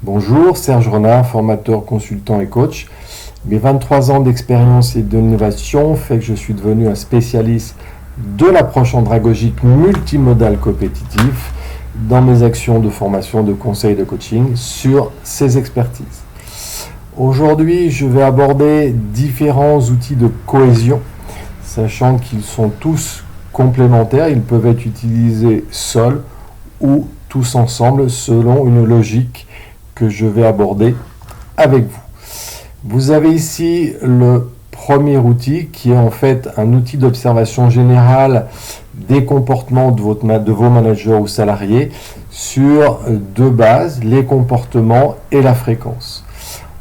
Bonjour, Serge Renard, formateur, consultant et coach. Mes 23 ans d'expérience et d'innovation fait que je suis devenu un spécialiste de l'approche andragogique multimodale compétitive dans mes actions de formation, de conseil et de coaching sur ces expertises. Aujourd'hui, je vais aborder différents outils de cohésion, sachant qu'ils sont tous complémentaires. Ils peuvent être utilisés seuls ou tous ensemble selon une logique que je vais aborder avec vous. Vous avez ici le premier outil qui est en fait un outil d'observation générale des comportements de vos managers ou salariés sur deux bases, les comportements et la fréquence.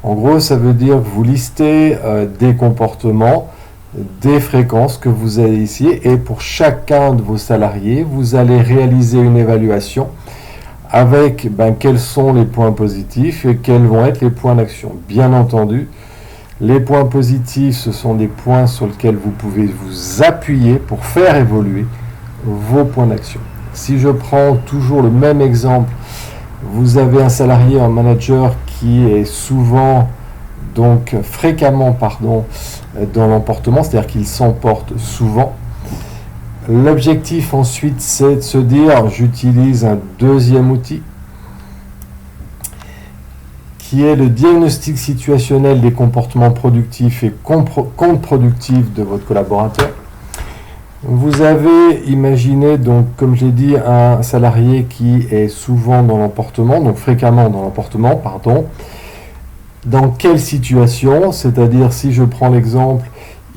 En gros, ça veut dire que vous listez des comportements, des fréquences que vous avez ici, et pour chacun de vos salariés, vous allez réaliser une évaluation avec quels sont les points positifs et quels vont être les points d'action. Bien entendu, les points positifs, ce sont des points sur lesquels vous pouvez vous appuyer pour faire évoluer vos points d'action. Si je prends toujours le même exemple, vous avez un salarié, un manager qui est fréquemment dans l'emportement, c'est-à-dire qu'il s'emporte souvent. L'objectif ensuite, c'est de se dire, j'utilise un deuxième outil qui est le diagnostic situationnel des comportements productifs et contre-productifs de votre collaborateur. Vous avez imaginé, comme je l'ai dit, un salarié qui est souvent dans l'emportement, donc fréquemment dans l'emportement, Dans quelle situation? C'est-à-dire, si je prends l'exemple,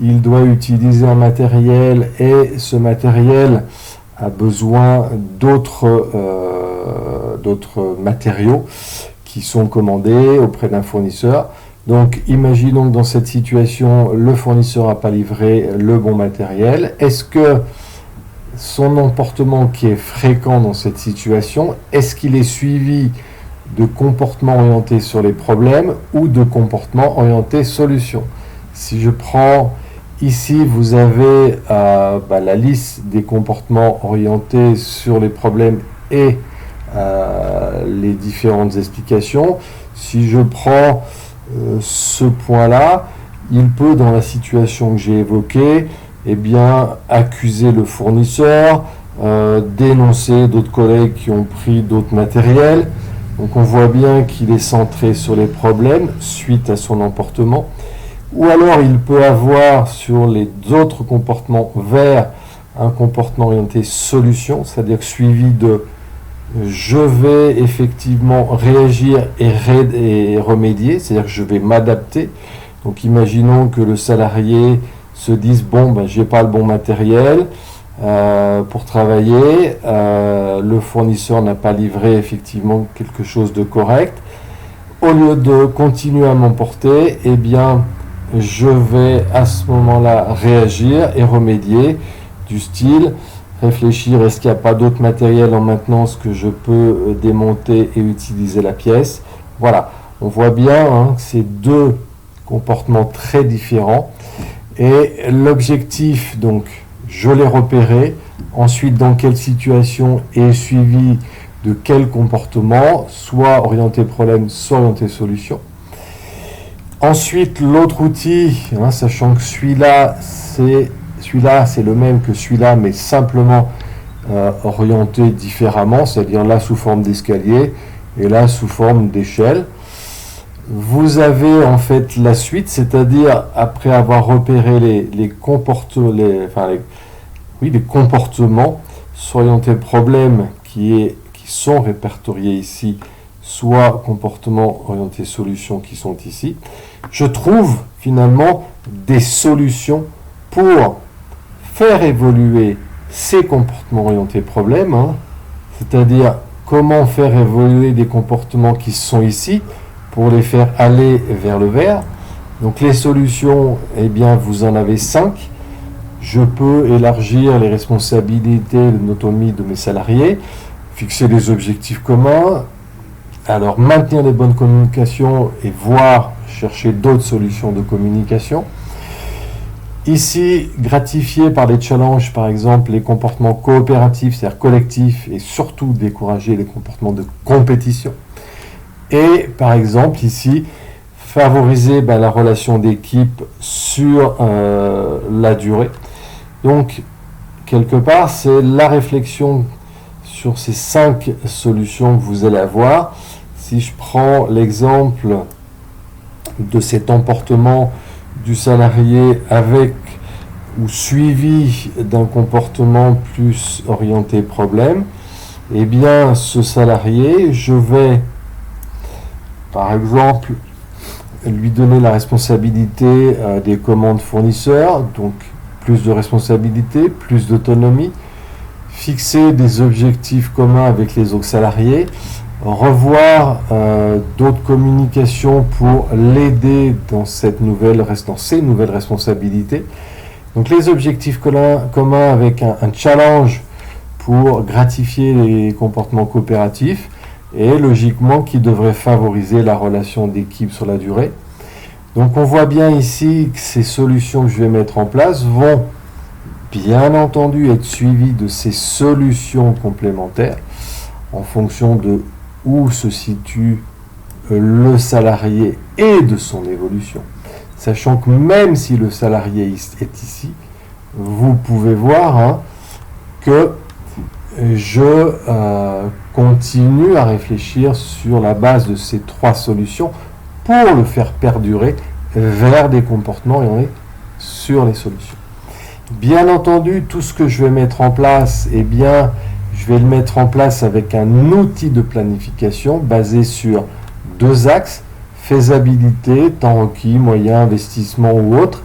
il doit utiliser un matériel et ce matériel a besoin d'autres matériaux qui sont commandés auprès d'un fournisseur. Donc, imaginons que dans cette situation, le fournisseur n'a pas livré le bon matériel. Est-ce que son emportement qui est fréquent dans cette situation, est-ce qu'il est suivi de comportements orientés sur les problèmes ou de comportements orientés solutions? Si je prends ici, vous avez la liste des comportements orientés sur les problèmes et les différentes explications. Si je prends ce point-là, il peut, dans la situation que j'ai évoquée, accuser le fournisseur, dénoncer d'autres collègues qui ont pris d'autres matériels. Donc on voit bien qu'il est centré sur les problèmes suite à son emportement. Ou alors il peut avoir sur les autres comportements vers un comportement orienté solution, c'est-à-dire suivi de je vais effectivement réagir et remédier, c'est-à-dire que je vais m'adapter. Donc imaginons que le salarié se dise j'ai pas le bon matériel pour travailler, le fournisseur n'a pas livré effectivement quelque chose de correct. Au lieu de continuer à m'emporter, je vais à ce moment-là réagir et remédier, du style réfléchir, est-ce qu'il n'y a pas d'autre matériel en maintenance que je peux démonter et utiliser la pièce. Voilà, on voit bien que c'est deux comportements très différents. Et l'objectif, je l'ai repéré. Ensuite, dans quelle situation est suivi de quel comportement, soit orienté problème, soit orienté solution. Ensuite, l'autre outil, sachant que celui-là, c'est le même que celui-là, mais simplement orienté différemment, c'est-à-dire là sous forme d'escalier et là sous forme d'échelle. Vous avez en fait la suite, c'est-à-dire après avoir repéré les comportements orientés problème qui sont répertoriés ici, soit comportements orientés solutions qui sont ici, je trouve finalement des solutions pour faire évoluer ces comportements orientés problèmes, c'est-à-dire comment faire évoluer des comportements qui sont ici pour les faire aller vers le vert. Donc les solutions, vous en avez 5. Je peux élargir les responsabilités, l'autonomie de mes salariés, fixer des objectifs communs, alors maintenir les bonnes communications et chercher d'autres solutions de communication. Ici, gratifier par des challenges, par exemple, les comportements coopératifs, c'est-à-dire collectifs, et surtout décourager les comportements de compétition. et par exemple ici favoriser la relation d'équipe sur la durée. Donc quelque part c'est la réflexion sur ces 5 solutions que vous allez avoir. Si je prends l'exemple de cet emportement du salarié avec ou suivi d'un comportement plus orienté problème, eh bien ce salarié, je vais par exemple lui donner la responsabilité des commandes fournisseurs, donc plus de responsabilité, plus d'autonomie, fixer des objectifs communs avec les autres salariés, revoir d'autres communications pour l'aider dans ces nouvelles responsabilités. Donc les objectifs communs avec un challenge pour gratifier les comportements coopératifs et logiquement qui devrait favoriser la relation d'équipe sur la durée. Donc on voit bien ici que ces solutions que je vais mettre en place vont bien entendu être suivies de ces solutions complémentaires en fonction de où se situe le salarié et de son évolution. Sachant que même si le salarié est ici, vous pouvez voir que je continue à réfléchir sur la base de ces 3 solutions pour le faire perdurer vers des comportements et on est sur les solutions. Bien entendu, tout ce que je vais mettre en place, je vais le mettre en place avec un outil de planification basé sur 2 axes, faisabilité, temps requis, moyens, investissement ou autre,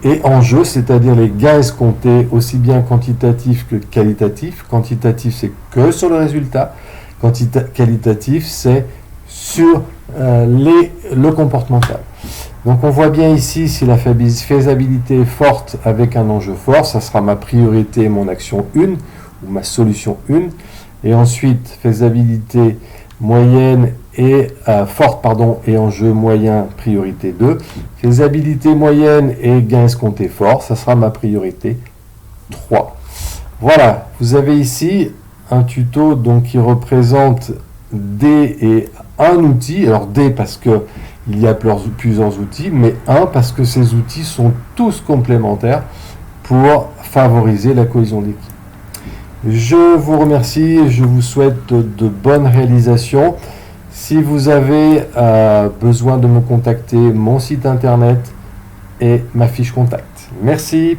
et enjeu, c'est-à-dire les gains escomptés, aussi bien quantitatifs que qualitatifs. Quantitatif, c'est que sur le résultat. Qualitatif, c'est sur le comportemental. Donc on voit bien ici, si la faisabilité est forte avec un enjeu fort, ça sera ma priorité, mon action 1, ou ma solution 1. Et ensuite, faisabilité moyenne et forte, et enjeu moyen, priorité 2. Faisabilité moyenne et gain escompté fort, ça sera ma priorité 3. Voilà, vous avez ici un tuto donc, qui représente D et un outil. Alors D parce que il y a plusieurs outils, mais un parce que ces outils sont tous complémentaires pour favoriser la cohésion d'équipe. Je vous remercie et je vous souhaite de bonnes réalisations. Si vous avez besoin de me contacter, mon site internet et ma fiche contact. Merci.